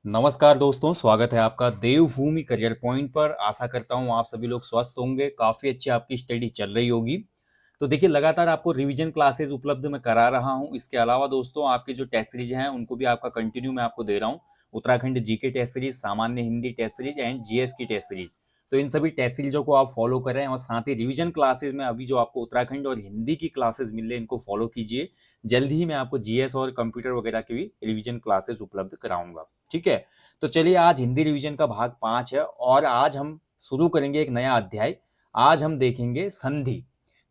नमस्कार दोस्तों, स्वागत है आपका देवभूमि करियर पॉइंट पर। आशा करता हूँ आप सभी लोग स्वस्थ होंगे, काफ़ी अच्छी आपकी स्टडी चल रही होगी। तो देखिए, लगातार आपको रिवीजन क्लासेस उपलब्ध मैं करा रहा हूँ। इसके अलावा दोस्तों, आपके जो टेस्ट सीरीज हैं उनको भी आपका कंटिन्यू मैं आपको दे रहा हूँ। उत्तराखंड जीके टेस्ट सीरीज, सामान्य Hindi test series and GS की टेस्ट सीरीज। तो इन सभी टेस्ट सीरीजों को आप फॉलो करें और साथ ही रिवीजन क्लासेस में अभी जो आपको उत्तराखंड और हिंदी की क्लासेस मिल रही है, इनको फॉलो कीजिए। जल्द ही मैं आपको जीएस और कंप्यूटर वगैरह की भी रिवीजन क्लासेस उपलब्ध कराऊंगा। ठीक है, तो चलिए, आज हिंदी रिवीजन का भाग 5 है और आज हम शुरू करेंगे एक नया अध्याय। आज हम देखेंगे संधि।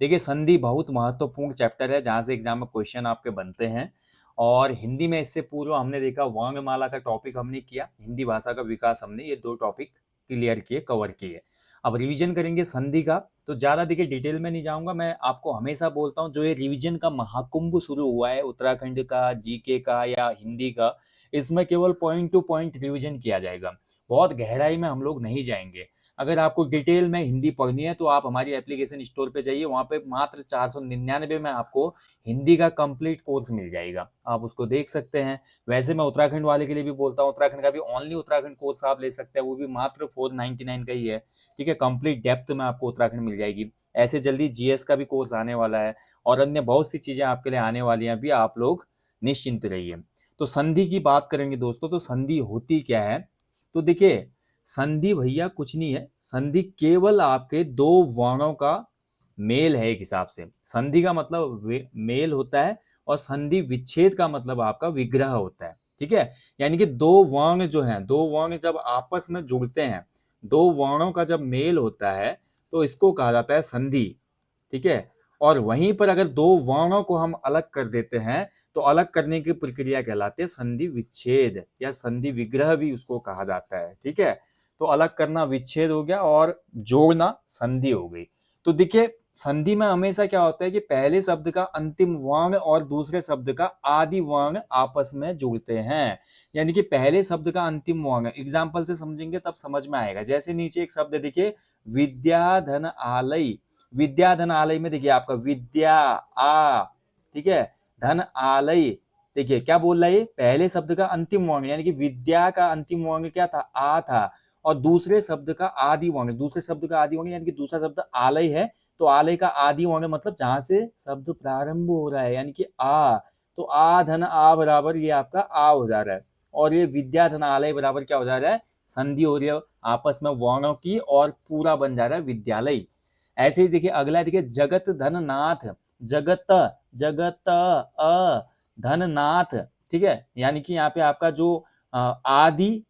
देखिए, संधि बहुत महत्वपूर्ण चैप्टर है जहाँ से एग्जाम में क्वेश्चन आपके बनते हैं। और हिंदी में इससे पूर्व हमने देखा वर्णमाला का टॉपिक हमने किया, हिंदी भाषा का विकास, हमने ये 2 टॉपिक क्लियर किए, कवर किए। अब रिवीजन करेंगे संधि का। तो ज़्यादा देखिए डिटेल में नहीं जाऊंगा, मैं आपको हमेशा बोलता हूँ जो ये रिवीजन का महाकुंभ शुरू हुआ है उत्तराखंड का, जीके का या हिंदी का, इसमें केवल पॉइंट टू पॉइंट रिवीजन किया जाएगा। बहुत गहराई में हम लोग नहीं जाएंगे। अगर आपको डिटेल में हिंदी पढ़नी है तो आप हमारी एप्लीकेशन स्टोर पे जाइए, वहाँ पे मात्र 499 में आपको हिंदी का कंप्लीट कोर्स मिल जाएगा, आप उसको देख सकते हैं। वैसे मैं उत्तराखंड वाले के लिए भी बोलता हूँ, उत्तराखंड का भी ओनली उत्तराखंड कोर्स आप ले सकते हैं, वो भी मात्र 499 का ही है। ठीक है, कंप्लीट डेप्थ में आपको उत्तराखंड मिल जाएगी। ऐसे जल्दी जीएस का भी कोर्स आने वाला है और अन्य बहुत सी चीज़ें आपके लिए आने वाली हैं, अभी आप लोग निश्चिंत रहिए। तो संधि की बात करेंगे दोस्तों, तो संधि होती क्या है? तो देखिए, संधि भैया कुछ नहीं है। संधि केवल आपके दो वर्णों का मेल है। एक हिसाब से संधि का मतलब मेल होता है और संधि विच्छेद का मतलब आपका विग्रह होता है। ठीक है, यानी कि दो वर्ण जो हैं, दो वर्ण जब आपस में जुड़ते हैं, दो वर्णों का जब मेल होता है तो इसको कहा जाता है संधि। ठीक है, और वहीं पर अगर दो वर्णों को हम अलग कर देते हैं तो अलग करने की प्रक्रिया कहलाती है संधि विच्छेद या संधि विग्रह भी उसको कहा जाता है। ठीक है, तो अलग करना विच्छेद हो गया और जोड़ना संधि हो गई। तो देखिए, संधि में हमेशा क्या होता है कि पहले शब्द का अंतिम वर्ण और दूसरे शब्द का आदि वर्ण आपस में जुड़ते हैं। यानी कि पहले शब्द का अंतिम वर्ण, एग्जाम्पल से समझेंगे तब समझ में आएगा। जैसे नीचे एक शब्द देखिए, विद्याधन आलय। विद्याधन आलय में देखिए आपका विद्या आ, ठीक है, धन आलय। देखिए क्या बोल रहा है, पहले शब्द का अंतिम वर्ण यानी कि विद्या का अंतिम वर्ण क्या था, आ था, और दूसरे शब्द का आदि वर्ण, दूसरे शब्द का आदि वर्ण यानी कि दूसरा शब्द आलय है, तो आलय का आदि वर्ण मतलब जहां से शब्द प्रारंभ हो रहा है, यानी कि आ। तो आ धन आ बराबर ये आपका आ हो जा रहा है, और ये विद्या धन आलय बराबर क्या हो जा रहा है, संधि हो रही है आपस में वर्णों की और पूरा बन जा रहा है विद्यालय। ऐसे ही देखिए अगला, देखिए जगत धन नाथ। जगत, जगत अ धन नाथ। ठीक है, यानी कि यहाँ पे आपका जो आदि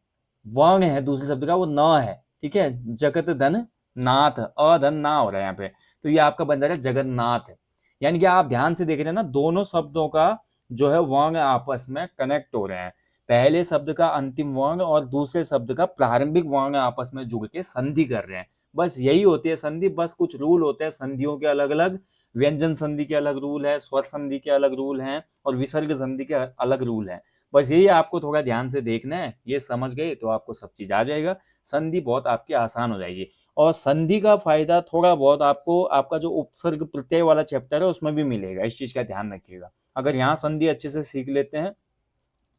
वर्ण है दूसरे शब्द का वो न है। ठीक है, जगत धन नाथ, अधन ना हो रहा है यहाँ पे, तो ये आपका बन जा रहा है जगन्नाथ। यानी कि आप ध्यान से देख रहे हैं ना, दोनों शब्दों का जो है वर्ण आपस में कनेक्ट हो रहे हैं। पहले शब्द का अंतिम वर्ण और दूसरे शब्द का प्रारंभिक वर्ण आपस में जुड़ के संधि कर रहे हैं। बस यही होती है संधि। बस कुछ रूल होते हैं संधियों के अलग अलग, व्यंजन संधि के अलग रूल है, स्वर संधि के अलग रूल हैं और विसर्ग संधि के अलग रूल हैं। बस यही आपको थोड़ा ध्यान से देखना है, ये समझ गए तो आपको सब चीज आ जाएगा। संधि बहुत आपकी आसान हो जाएगी। और संधि का फायदा थोड़ा बहुत आपको आपका जो उपसर्ग प्रत्यय वाला चैप्टर है उसमें भी मिलेगा, इस चीज का ध्यान रखिएगा। अगर यहाँ संधि अच्छे से सीख लेते हैं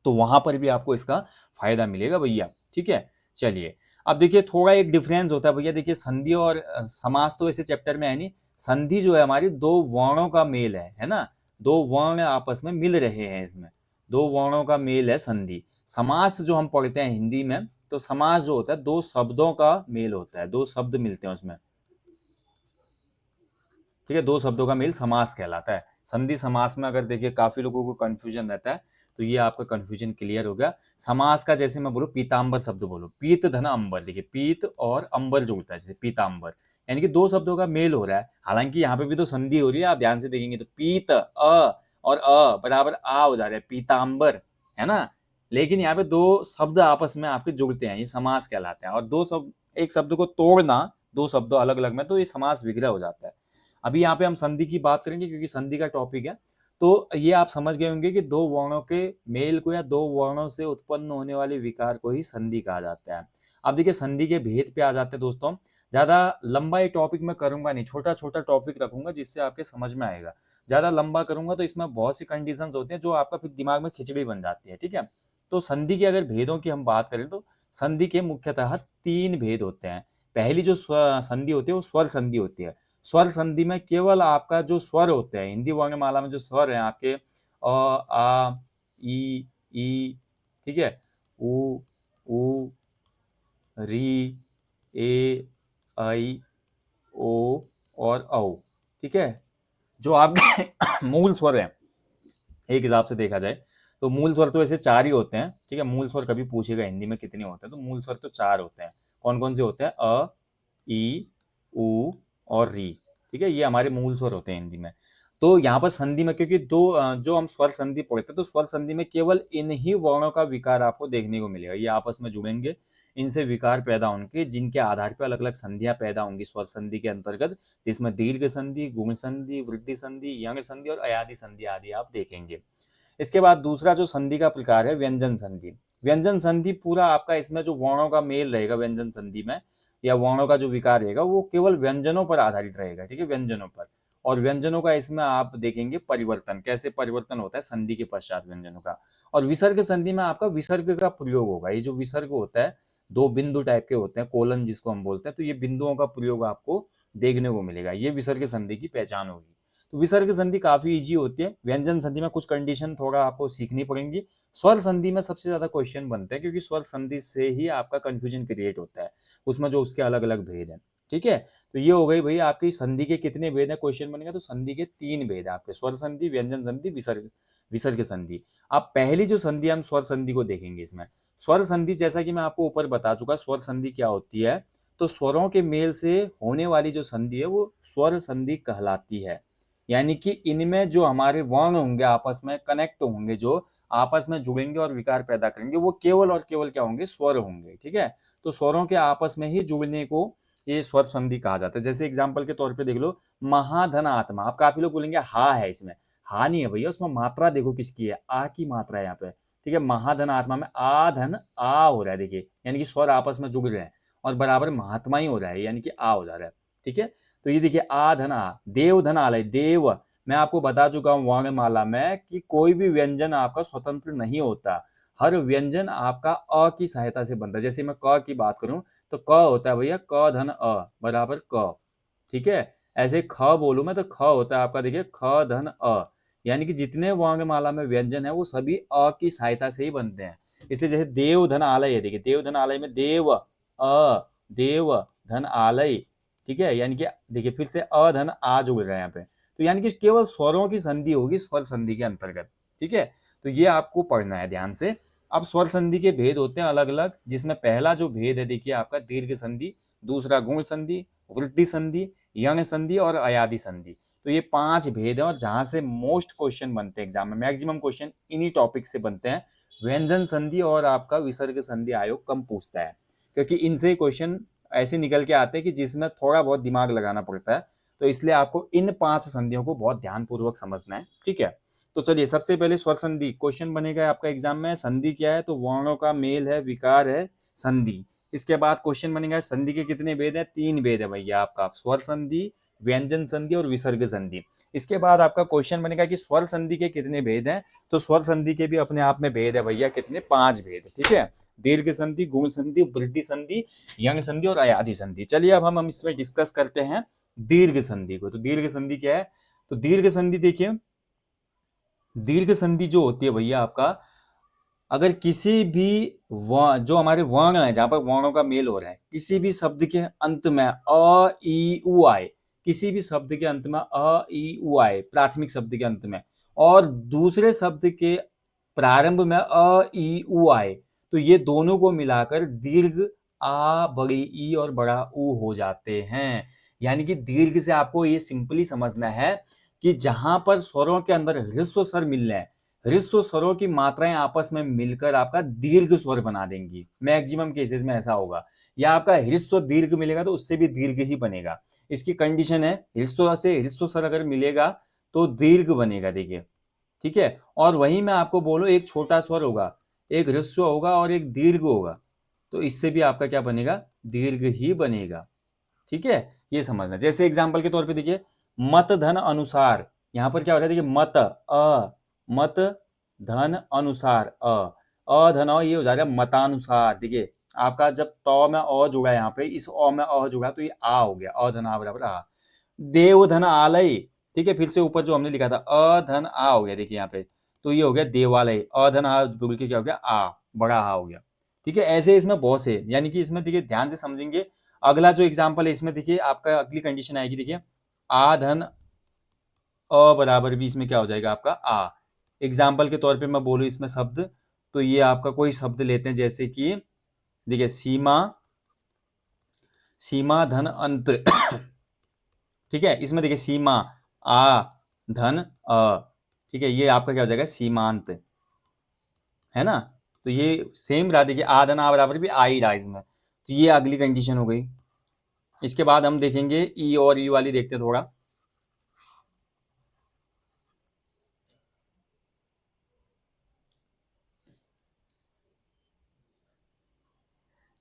तो वहां पर भी आपको इसका फायदा मिलेगा भैया। ठीक है, चलिए, अब देखिए थोड़ा एक डिफरेंस होता है भैया। देखिए संधि और समास तो ऐसे चैप्टर में है नहीं। संधि जो है हमारी दो वर्णों का मेल है ना, दो वर्ण आपस में मिल रहे हैं, इसमें दो वर्णों का मेल है संधि। समास जो हम पढ़ते हैं हिंदी में, तो समास जो होता है दो शब्दों का मेल होता है, दो शब्द मिलते हैं उसमें। ठीक है, दो शब्दों का मेल समास कहलाता है। संधि समास में अगर देखिए काफी लोगों को कंफ्यूजन रहता है, तो ये आपका कंफ्यूजन क्लियर हो गया। समास का जैसे मैं बोलूं पीतांबर शब्द बोलो, पीत धन अंबर, देखिए पीत और अंबर जुड़ता है, जैसे पीतांबर, यानी कि दो शब्दों का मेल हो रहा है। हालांकि यहाँ पे भी तो संधि हो रही है, आप ध्यान से देखेंगे तो पीत अ और अ बराबर आ हो जा रहा है, पीतांबर, है ना। लेकिन यहाँ पे दो शब्द आपस में आपके जुड़ते हैं, ये समास कहलाते हैं। और दो शब्द, एक शब्द को तोड़ना दो शब्द अलग अलग में, तो ये समास विग्रह हो जाता है। अभी यहाँ पे हम संधि की बात करेंगे क्योंकि संधि का टॉपिक है। तो ये आप समझ गए होंगे कि दो वर्णों के मेल को या दो वर्णों से उत्पन्न होने वाले विकार को ही संधि कहा जाता है। अब देखिए संधि के भेद पे आ जाते हैं दोस्तों। ज्यादा लंबा ये टॉपिक मैं करूंगा नहीं, छोटा छोटा टॉपिक रखूंगा जिससे आपके समझ में आएगा। ज्यादा लंबा करूंगा तो इसमें बहुत सी कंडीशंस होती हैं जो आपका फिर दिमाग में खिचड़ी बन जाती है। ठीक है, तो संधि के अगर भेदों की हम बात करें तो संधि के मुख्यतः 3 भेद होते हैं। पहली जो संधि होती है वो स्वर संधि होती है। स्वर संधि में केवल आपका जो स्वर होते हैं, हिंदी वर्णमाला में जो स्वर हैं आपके अ, आ, ई, ठीक है, उ, री, ए, आई, ओ और औ, ठीक है, जो आपके मूल स्वर हैं एक हिसाब से देखा जाए तो मूल स्वर तो ऐसे 4 ही होते हैं, ठीक है। मूल स्वर कभी पूछेगा हिंदी में कितने होते हैं, तो मूल स्वर तो 4 होते हैं। कौन कौन से होते हैं? अ, ई, उ और री, ठीक है, ये हमारे मूल स्वर होते हैं हिंदी में। तो यहाँ पर संधि में क्योंकि जो हम स्वर संधि पढ़ते हैं तो स्वर संधि में केवल इन ही वर्णों का विकार आपको देखने को मिलेगा। ये आपस में जुड़ेंगे, इनसे विकार पैदा होंगे, जिनके आधार पर अलग अलग संधियां पैदा होंगी स्वर संधि के अंतर्गत, जिसमें दीर्घ संधि, गुण संधि, वृद्धि संधि, यंग संधि और अयादि संधि आदि आप देखेंगे। इसके बाद दूसरा जो संधि का प्रकार है व्यंजन संधि। व्यंजन संधि पूरा आपका इसमें जो वर्णों का मेल रहेगा व्यंजन संधि में, या वर्णों का जो विकार रहेगा वो केवल व्यंजनों पर आधारित रहेगा, ठीक है, व्यंजनों पर। और व्यंजनों का इसमें आप देखेंगे परिवर्तन, कैसे परिवर्तन होता है संधि के पश्चात व्यंजनों का। और विसर्ग संधि में आपका विसर्ग का प्रयोग होगा। ये जो विसर्ग होता है 2 बिंदु टाइप के होते हैं, कोलन जिसको हम बोलते हैं, तो ये बिंदुओं का प्रयोग आपको देखने को मिलेगा। ये विसर्ग संधि की पहचान होगी। तो विसर्ग संधि काफी इजी होती है। व्यंजन संधि में कुछ कंडीशन थोड़ा आपको सीखनी पड़ेंगी। स्वर संधि में सबसे ज्यादा क्वेश्चन बनते हैं क्योंकि स्वर संधि से ही आपका कंफ्यूजन क्रिएट होता है, उसमें जो उसके अलग अलग भेद है, ठीक है। तो ये हो गई भाई आपकी संधि के कितने भेद है, क्वेश्चन बनेगा तो संधि के 3 भेद है आपके, स्वर संधि, व्यंजन संधि, विसर्ग संधि। अब पहली जो संधि हम स्वर संधि को देखेंगे। इसमें स्वर संधि जैसा कि मैं आपको ऊपर बता चुका, स्वर संधि क्या होती है, तो स्वरों के मेल से होने वाली जो संधि है वो स्वर संधि कहलाती है। यानी कि इनमें जो हमारे वर्ण होंगे आपस में कनेक्ट होंगे, जो आपस में जुड़ेंगे और विकार पैदा करेंगे, वो केवल और केवल क्या होंगे, स्वर होंगे, ठीक है। तो स्वरों के आपस में ही जुड़ने को ये स्वर संधि कहा जाता है। जैसे एग्जांपल के तौर पे देख लो, महाधन आत्मा। आप काफी लोग बोलेंगे हा है इसमें, हा नहीं है भैया, उसमें मात्रा देखो किसकी है, आ की मात्रा है यहाँ पे, ठीक है। महाधन आत्मा में आ धन आ हो रहा है, देखिए, यानी कि स्वर आपस में जुड़ रहे हैं और बराबर महात्मा ही हो रहा है, यानी कि आ हो जा रहा है, ठीक है। तो ये देखिए आ धन आ, देव धन आलय, देव। मैं आपको बता चुका हूं वर्णमाला में कि कोई भी व्यंजन आपका स्वतंत्र नहीं होता, हर व्यंजन आपका अ की सहायता से बनता है। जैसे मैं क की बात करूं तो क होता है भैया क धन अ बराबर क, ठीक है। ऐसे ख बोलूं मैं तो ख होता है आपका, देखिए ख धन अ, यानी कि जितने वर्णमाला में व्यंजन है वो सभी अ की सहायता से ही बनते हैं। इसलिए जैसे देव धन आलय है, देखिए देव धन आलय में देव अ, देव धन आलय, ठीक है, यानी कि देखिए फिर से अ धन आ जुड़ गया यहाँ पे, तो यानी कि केवल स्वरों की संधि होगी स्वर संधि के अंतर्गत, ठीक है। तो ये आपको पढ़ना है ध्यान से। अब स्वर संधि के भेद होते हैं अलग अलग, जिसमें पहला जो भेद है देखिए आपका दीर्घ संधि, दूसरा गुण संधि, वृद्धि संधि, यंग संधि और अयादि संधि। तो ये 5 भेद है और जहां से मोस्ट क्वेश्चन बनते हैं एग्जाम में, मैक्सिमम क्वेश्चन इन्हीं टॉपिक से बनते हैं। व्यंजन संधि और आपका विसर्ग संधि आयोग कम पूछता है, क्योंकि इनसे क्वेश्चन ऐसे निकल के आते हैं कि जिसमें थोड़ा बहुत दिमाग लगाना पड़ता है। तो इसलिए आपको इन 5 संधियों को बहुत ध्यानपूर्वक समझना है, ठीक है। तो चलिए सबसे पहले स्वर संधि क्वेश्चन बनेगा आपका एग्जाम में। संधि क्या है, तो वर्णों का मेल है, विकार है, संधि। इसके बाद क्वेश्चन बनेगा संधि के कितने भेद है, 3 भेद है भैया आपका, स्वर संधि, व्यंजन संधि और विसर्ग संधि। इसके बाद आपका क्वेश्चन बनेगा कि स्वर संधि के कितने भेद हैं, तो स्वर संधि के भी अपने आप में भेद है भैया, कितने, 5 भेद, ठीक है। दीर्घ संधि, गुण संधि, वृद्धि संधि, यंग संधि और अयादि संधि। चलिए अब हम इसमें डिस्कस करते हैं दीर्घ संधि को। तो दीर्घ संधि क्या है, तो दीर्घ संधि देखिए, दीर्घ संधि जो होती है भैया आपका, अगर किसी भी जो हमारे वर्ण है, जहां पर वर्णों का मेल हो रहा है, किसी भी शब्द के अंत में अ ई उ आए, किसी भी शब्द के अंत में अ ई उ आए, प्राथमिक शब्द के अंत में, और दूसरे शब्द के प्रारंभ में अ ई उ आए, तो ये दोनों को मिलाकर दीर्घ आ बड़ी ई और बड़ा ऊ हो जाते हैं। यानी कि दीर्घ से आपको ये सिंपली समझना है कि जहां पर स्वरों के अंदर ह्रस्व स्वर मिल रहे हैं, ह्रस्व स्वरों की मात्राएं आपस में मिलकर आपका दीर्घ स्वर बना देंगी। मैक्सिमम केसेस में ऐसा होगा, या आपका ह्रस्व दीर्घ मिलेगा तो उससे भी दीर्घ ही बनेगा। इसकी कंडीशन है ह्रस्व से ह्रस्व स्वर अगर मिलेगा तो दीर्घ बनेगा, देखिए, ठीक है। और वहीं मैं आपको बोलूं एक छोटा स्वर होगा, एक ह्रस्व होगा और एक दीर्घ होगा, तो इससे भी आपका क्या बनेगा, दीर्घ ही बनेगा, ठीक है। ये समझना, जैसे एग्जांपल के तौर पे देखिए मत धन अनुसार, यहां पर क्या हो रहा है देखिए, मत अ, मत धन अनुसार अ, अधन अ, ये हो जाएगा मतानुसार। देखिए आपका जब त में अ जुड़ा है यहाँ पे, इस अ में अ जुड़ा तो ये आ हो गया, अधन आ बराबर आ। देवधन आलय, ठीक है, फिर से ऊपर जो हमने लिखा था अधन आ हो गया, देखिए यहाँ पे, तो ये हो गया देवालय, अधन आ बोल के क्या हो गया आ, बड़ा आ हो गया। ठीक है, ऐसे इसमें बहुत से, यानी कि इसमें देखिए ध्यान से समझेंगे। अगला जो एग्जाम्पल है इसमें देखिए आपका अगली कंडीशन आएगी, देखिए आधन अ बराबर भी इसमें क्या हो जाएगा आपका आ। एग्जाम्पल के तौर पे मैं बोलूँ इसमें शब्द, तो ये आपका कोई शब्द लेते हैं जैसे कि देखिए सीमा, सीमा धन अंत ठीक है, इसमें देखिए सीमा आ धन अ, ठीक है, ये आपका क्या हो जाएगा सीमांत, है ना। तो ये सेम रहा, देखिए आ धन आ बराबर भी आ ही रहा इसमें, तो ये अगली कंडीशन हो गई। इसके बाद हम देखेंगे ई और ई वाली देखते हैं थोड़ा।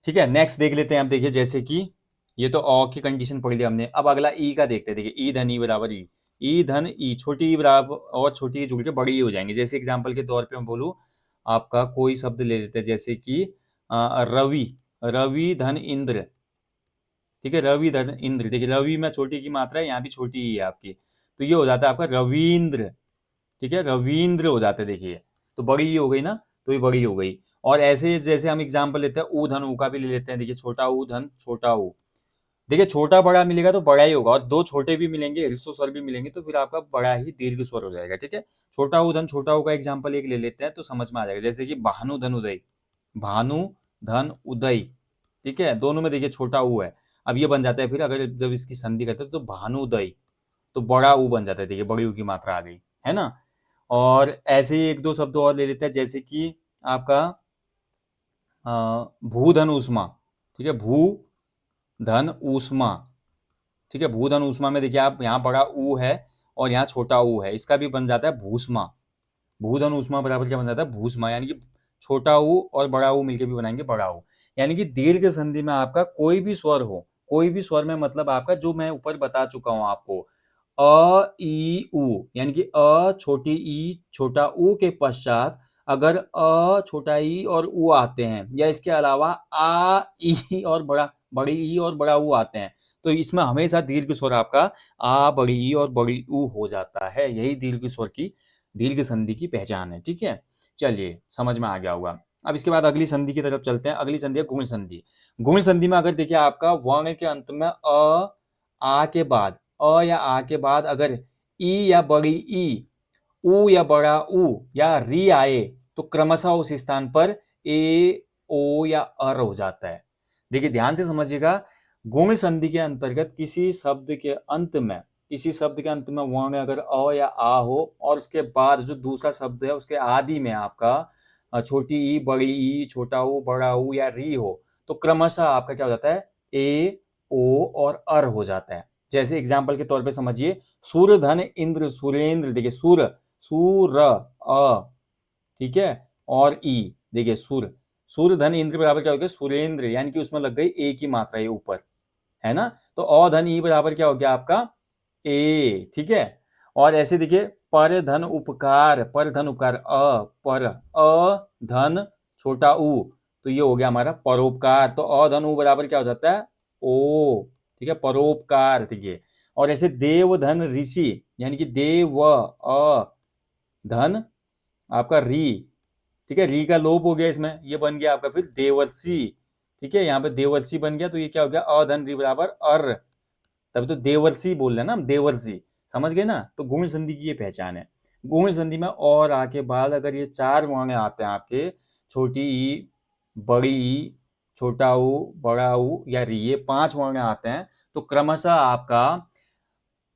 ठीक है, नेक्स्ट देख लेते हैं आप, देखिए जैसे कि ये तो अ की कंडीशन पढ़ लिया हमने, अब अगला ई का देखते हैं। देखिए ई धन ई बराबर ई धन ई, छोटी ई बराबर और छोटी ई जुड़ के बड़ी ई हो जाएंगे। जैसे एग्जांपल के तौर पे मैं बोलूँ, आपका कोई शब्द ले लेते हैं जैसे कि रवि, रवि धन इंद्र, ठीक है, रवि धन इंद्र। देखिए रवि में छोटी की मात्रा है, यहाँ भी छोटी ही है आपकी, तो ये हो जाता है आपका रविंद्र, ठीक है, रविंद्र हो जाते हैं। देखिए तो बड़ी ही हो गई ना, तो ये बड़ी हो गई। और ऐसे जैसे हम एग्जाम्पल लेते हैं ऊ धन ऊ का भी ले लेते हैं। देखिए छोटा ऊ धन छोटा ऊ, देखिए छोटा बड़ा मिलेगा तो बड़ा ही होगा, और दो छोटे भी मिलेंगे, ह्रस्व स्वर भी मिलेंगे, तो फिर आपका बड़ा ही दीर्घ स्वर हो जाएगा। ठीक है, छोटा ऊ धन छोटा ऊ का एग्जाम्पल एक ले लेते हैं तो समझ में आ जाएगा, जैसे कि भानु धन उदय, भानु धन उदय, ठीक है, दोनों में देखिए छोटा ऊ है। अब ये बन जाता है फिर अगर जब इसकी संधि करते हैं तो भानुदय, तो बड़ा ऊ बन जाता है। देखिए बड़ी ऊ की मात्रा आ गई, है ना। और ऐसे ही एक दो शब्द और ले लेते हैं, जैसे कि आपका भूधन ऊष्मा, ठीक है, भू धन ऊष्मा, ठीक है, भूधन ऊष्मा में देखिए आप यहाँ बड़ा ऊ है और यहाँ छोटा ऊ है, इसका भी बन जाता है भूष्मा। भूधन ऊष्मा बराबर क्या बन जाता है भूष्मा, यानी कि छोटा ऊ और बड़ा ऊ मिलकर भी बनाएंगे बड़ा ऊ। यानी कि दीर्घ संधि में आपका कोई भी स्वर हो, कोई भी स्वर में मतलब आपका जो मैं ऊपर बता चुका हूं आपको, अ ई उ, यानी कि अ छोटी ई छोटा ऊ के पश्चात अगर अ छोटा ई और ऊ आते हैं, या इसके अलावा आ ई और बड़ी ई और बड़ा ऊ आते हैं, तो इसमें हमेशा दीर्घ स्वर आपका आ बड़ी ई और बड़ी ऊ हो जाता है। यही दीर्घ स्वर की, दीर्घ संधि की पहचान है। ठीक है, चलिए समझ में आ गया होगा। अब इसके बाद अगली संधि की तरफ चलते हैं। अगली संधि है गुण संधि। गुण संधि में अगर देखिए आपका वर्ण के अंत में आ के बाद, अ या आ के बाद अगर ई या बड़ी ई, ऊ या बड़ा ऊ या री आए, तो क्रमशः उस स्थान पर ए ओ या अर हो जाता है। देखिए ध्यान से समझिएगा, गुण संधि के अंतर्गत किसी शब्द के अंत में, किसी शब्द के अंत में वर्ण अगर अ या आ हो और उसके बाद जो दूसरा शब्द है उसके आदि में आपका छोटी ई बड़ी ई छोटा ऊ बड़ा ऊ या री हो, तो क्रमशः आपका क्या हो जाता है ए ओ और अर हो जाता है। जैसे एग्जाम्पल के तौर पे समझिए, सूर्य धन इंद्र सुरेंद्र, देखिए सूर्य सूर अ, ठीक है, और ई, देखिए सूर्य, सूर्य धन इंद्र बराबर क्या हो गया सुरेंद्र, यानी कि उसमें लग गई ए की मात्रा ये ऊपर, है ना। तो अ धन ई बराबर क्या हो गया आपका ए, ठीक है। और ऐसे देखिए पर धन उपकार, पर धन उपकार अ, पर अ धन छोटा ऊ, तो ये हो गया हमारा परोपकार, तो अ धन ऊ बराबर क्या हो जाता है ओ, ठीक है, परोपकार, देखिए। और ऐसे देव धन ऋषि, यानी कि देव अ धन आपका री, ठीक है, री का लोप हो गया इसमें, ये बन गया आपका फिर देवर्षि, ठीक है, यहाँ पे देवर्षि बन गया, तो ये क्या हो गया अधन री बराबर अर, तभी तो देवर्षि बोल रहे हैं ना हम, देवर्षि, समझ गए ना। तो गुण संधि की ये पहचान है। गुण संधि में और आके बाद अगर ये चार वर्ण आते हैं आपके, छोटी ई बड़ी ई छोटा ऊ बड़ा ऊ या री, ये पांच वर्ण आते हैं, तो क्रमशः आपका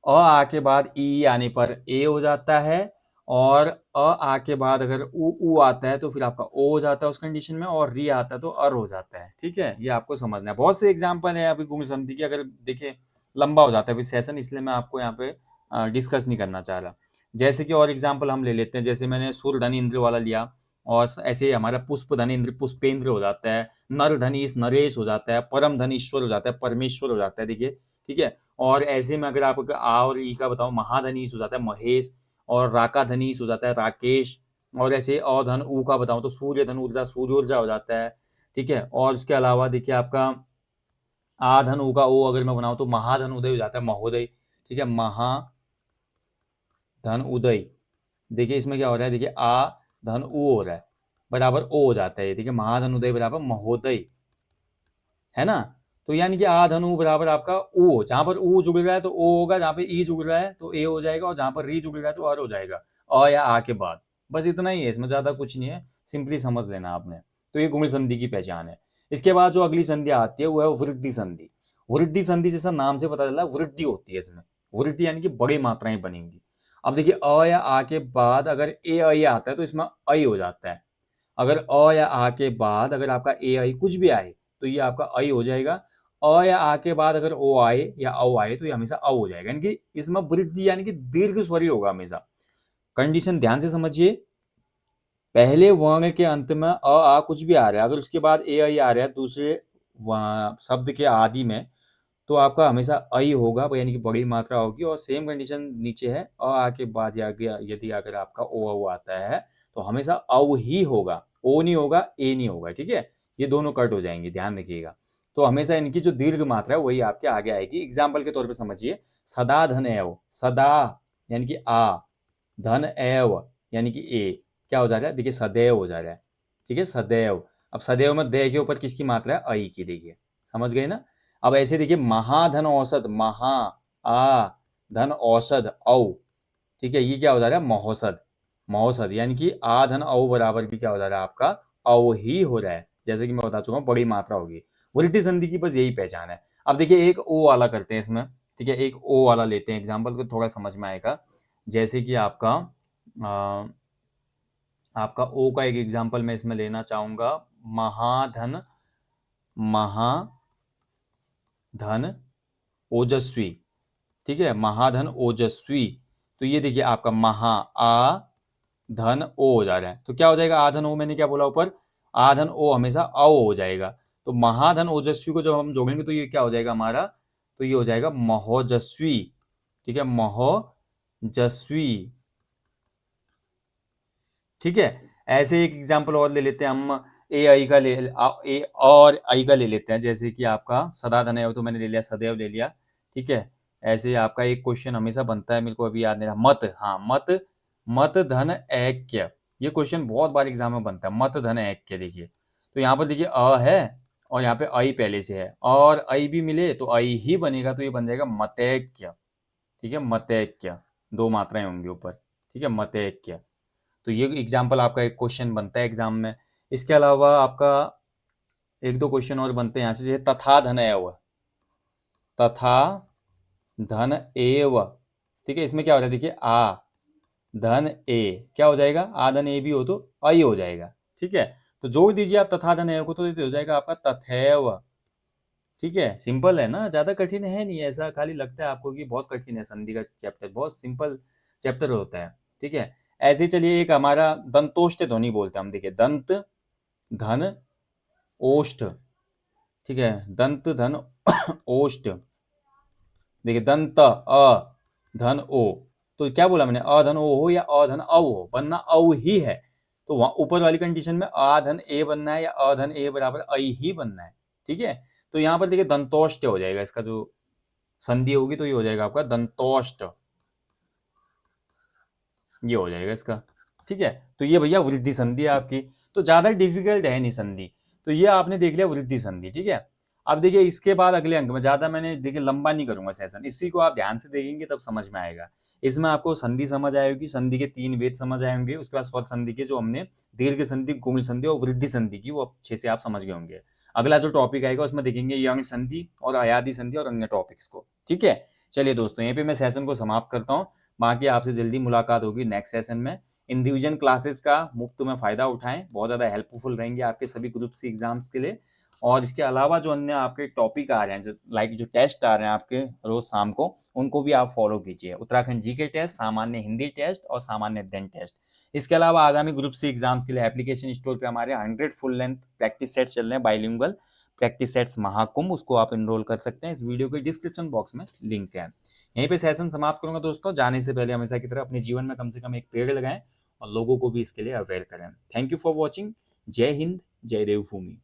अ आ के बाद ई आने पर ए हो जाता है, और अ आ के बाद अगर ऊ आता है तो फिर आपका ओ हो जाता है उस कंडीशन में, और री आता है तो अर हो जाता है। ठीक है, ये आपको समझना है। बहुत से एग्जाम्पल है अभी गुण संधि के, अगर देखिए लंबा हो जाता है फिर सेशन, इसलिए मैं आपको यहाँ पे डिस्कस नहीं करना चाह रहा। जैसे कि और एग्जाम्पल हम ले लेते हैं, जैसे मैंने सुर धन इंद्र वाला लिया, और ऐसे ही हमारा पुष्प धन इंद्र पुष्पेंद्र हो जाता है, नर धन ईश नरेश हो जाता है, परम धन ईश्वर हो जाता है, परमेश्वर हो जाता है। देखिए, ठीक है। और ऐसे में अगर आ और ई का बताओ, महाधनीश हो जाता है महेश, और राका धनीश हो जाता है राकेश, और ऐसे अ धन ऊ का बताऊं तो सूर्य धन ऊर्जा, सूर्य ऊर्जा हो जाता है, ठीक है। और उसके अलावा देखिए आपका आ धन ऊ का ओ अगर मैं बनाऊं तो महाधन उदय हो जाता है, महोदय, ठीक है, महाधन उदय। देखिए इसमें क्या हो रहा है, देखिए आ धन ऊ हो रहा है, बराबर ओ हो जाता है, ठीक है, महाधन उदय बराबर महोदय, है ना। तो यानी कि आ धन ऊ बराबर आपका ऊ, जहां पर ऊ जुड़ रहा है तो ओ होगा, जहां पे ई जुड़ रहा है तो ए हो जाएगा, और जहां पर री जुड़ रहा है तो आर हो जाएगा, अ या आ के बाद। बस इतना ही है, इसमें ज्यादा कुछ नहीं है, सिंपली समझ लेना आपने। तो ये गुमिल संधि की पहचान है। इसके बाद जो अगली संधि आती है वो है वृद्धि संधि। वृद्धि संधि जैसा नाम से पता चला, वृद्धि होती है इसमें, वृद्धि यानी कि बड़ी मात्राएं बनेंगी। अब देखिए अ या आ के बाद अगर ए ऐ आता है तो इसमें ऐ हो जाता है। अगर अ या आ के बाद अगर आपका ए आई कुछ भी आए तो ये आपका आई हो जाएगा। अ या आ के बाद अगर ओ आए या औ आए तो ये हमेशा औ हो जाएगा, यानी कि इसमें वृद्धि यानी कि दीर्घ स्वरी होगा हमेशा। कंडीशन ध्यान से समझिए, पहले वर्ण के अंत में अ आ कुछ भी आ रहा है, अगर उसके बाद ए आई आ रहा है दूसरे शब्द के आदि में, तो आपका हमेशा आई होगा, यानी कि बड़ी मात्रा होगी। और सेम कंडीशन नीचे है, अ आ के बाद या यदि अगर आपका ओ आता है तो हमेशा औ ही होगा, ओ नहीं होगा, ए नहीं होगा, ठीक है। ये दोनों कट हो जाएंगे, ध्यान रखिएगा। तो हमेशा इनकी जो दीर्घ मात्रा है वही आपके आगे आएगी। एग्जाम्पल के तौर पे समझिए, सदा धन एव, सदा यानी कि आ, धन एव यानी कि ए, क्या हो जा रहा है, देखिए सदैव हो जा रहा है, ठीक है, सदैव। अब सदैव में दे के ऊपर किसकी मात्रा है, आई की, देखिए समझ गए ना। अब ऐसे देखिए महाधन औसत, महा आ धन औसत औ, ठीक है, ये क्या हो जा रहा है, महोसद, महोसद, यानी कि आ धन औ बराबर भी क्या हो जा रहा है आपका औ ही हो रहा है। जैसे कि मैं बता चुका हूँ, बड़ी मात्रा होगी। वृद्धि संधि की बस यही पहचान है। अब देखिए एक ओ वाला करते हैं इसमें, ठीक है, एक ओ वाला लेते हैं एग्जाम्पल को, थोड़ा समझ में आएगा। जैसे कि आपका ओ का एक एग्जाम्पल मैं इसमें लेना चाहूंगा, महाधन, महाधन ओजस्वी, ठीक है, महाधन ओजस्वी। तो ये देखिए आपका महा आ धन ओ हो जा रहा है, तो क्या हो जाएगा, आधन ओ, मैंने क्या बोला ऊपर, आधन ओ हमेशा औ हो जाएगा। तो महाधन ओजस्वी को जब हम जोड़ेंगे तो ये क्या हो जाएगा हमारा, तो ये हो जाएगा महोजस्वी, ठीक है, महोजस्वी, ठीक है। ऐसे एक एग्जाम्पल और ले लेते हैं हम, ए आई का ले ए और आई का ले लेते हैं। जैसे कि आपका सदा धन है तो मैंने ले लिया, सदैव ले लिया, ठीक है। ऐसे आपका एक क्वेश्चन हमेशा बनता है, मेरे को अभी याद नहीं रहा, मत, हाँ मत, मत धन ऐक्य, ये क्वेश्चन बहुत बार एग्जाम में बनता है, मत धन ऐक्य। देखिए तो यहाँ पर देखिए अ है और यहाँ पे आई पहले से है, और आई भी मिले तो आई ही बनेगा, तो ये बन जाएगा मतैक्य, ठीक है, मतैक्य, दो मात्राएं होंगी ऊपर, ठीक है, मतैक्य। तो ये एग्जाम्पल आपका एक क्वेश्चन बनता है एग्जाम में। इसके अलावा आपका एक दो क्वेश्चन और बनते हैं यहाँ से, जैसे तथा धन एव, तथा धन एव, ठीक है, इसमें क्या हो रहा है, देखिए आ धन ए, क्या हो जाएगा, आ धन ए भी हो तो आई हो जाएगा, ठीक है। तो जोड़ दीजिए आप तथा धन एव को, तो ये हो जाएगा आपका तथैव, ठीक है। सिंपल है ना, ज्यादा कठिन है नहीं, ऐसा खाली लगता है आपको कि बहुत कठिन है। संधि का चैप्टर बहुत सिंपल चैप्टर होता है, ठीक है। ऐसे चलिए एक हमारा दंतोष्ट ध्वनि बोलते हैं हम, देखिए दंत धन ओष्ठ, ठीक है, दंत धन ओष्ठ, देखिए दंत अ धन ओ, तो क्या बोला मैंने, अ धन ओ हो या अ धन औ हो, बनना औ ही है। तो वहां ऊपर वाली कंडीशन में आ धन ए बनना है या अ धन ए बराबर आई ही बनना है, ठीक है। तो यहाँ पर देखिए दंतोष्ट हो जाएगा, इसका जो संधि होगी तो ये हो जाएगा आपका दंतोष्ट, ये हो जाएगा इसका, ठीक है। तो ये भैया वृद्धि संधि है आपकी, तो ज्यादा डिफिकल्ट है नहीं संधि। तो ये आपने देख लिया वृद्धि संधि, ठीक है। अब देखिए इसके बाद अगले अंक में, ज्यादा मैंने देखिए लंबा नहीं करूंगा सेशन, इसी को आप ध्यान से देखेंगे तब समझ में आएगा। इसमें आपको संधि समझ आएगी, संधि के तीन भेद समझ आएंगे, उसके बाद स्वर संधि के जो हमने दीर्घ संधि, गुण संधि और वृद्धि संधि की, वो अच्छे से आप समझ गए होंगे। अगला जो टॉपिक आएगा उसमें देखेंगे यंग संधि और अयादी संधि और अन्य टॉपिक्स को, ठीक है। चलिए दोस्तों, यहीं पे मैं सेशन को समाप्त करता हूँ। बाकी आपसे जल्दी मुलाकात होगी नेक्स्ट सेशन में। इन रिविजन क्लासेस का मुफ्त में फायदा उठाएं, बहुत ज़्यादा हेल्पफुल रहेंगे आपके सभी ग्रुप सी एग्जाम्स के लिए। और इसके अलावा जो अन्य आपके टॉपिक आ रहे हैं, लाइक जो टेस्ट आ रहे हैं आपके रोज शाम को, उनको भी आप फॉलो कीजिए। उत्तराखंड जीके टेस्ट, सामान्य हिंदी टेस्ट और सामान्य अध्ययन टेस्ट। इसके अलावा आगामी ग्रुप सी एग्जाम्स के लिए एप्लीकेशन स्टोर पे हमारे 100 फुल लेंथ प्रैक्टिस सेट्स चल रहे हैं, बाइलिंगुअल प्रैक्टिस सेट्स महाकुंभ, उसको आप इनरोल कर सकते हैं। इस वीडियो के डिस्क्रिप्शन बॉक्स में लिंक है। यहीं पे सेशन समाप्त करूंगा दोस्तों। जाने से पहले हमेशा की तरह अपने जीवन में कम से कम एक पेड़ लगाएं और लोगों को भी इसके लिए अवेयर करें। Thank you for watching. जय हिंद, जय देवभूमि।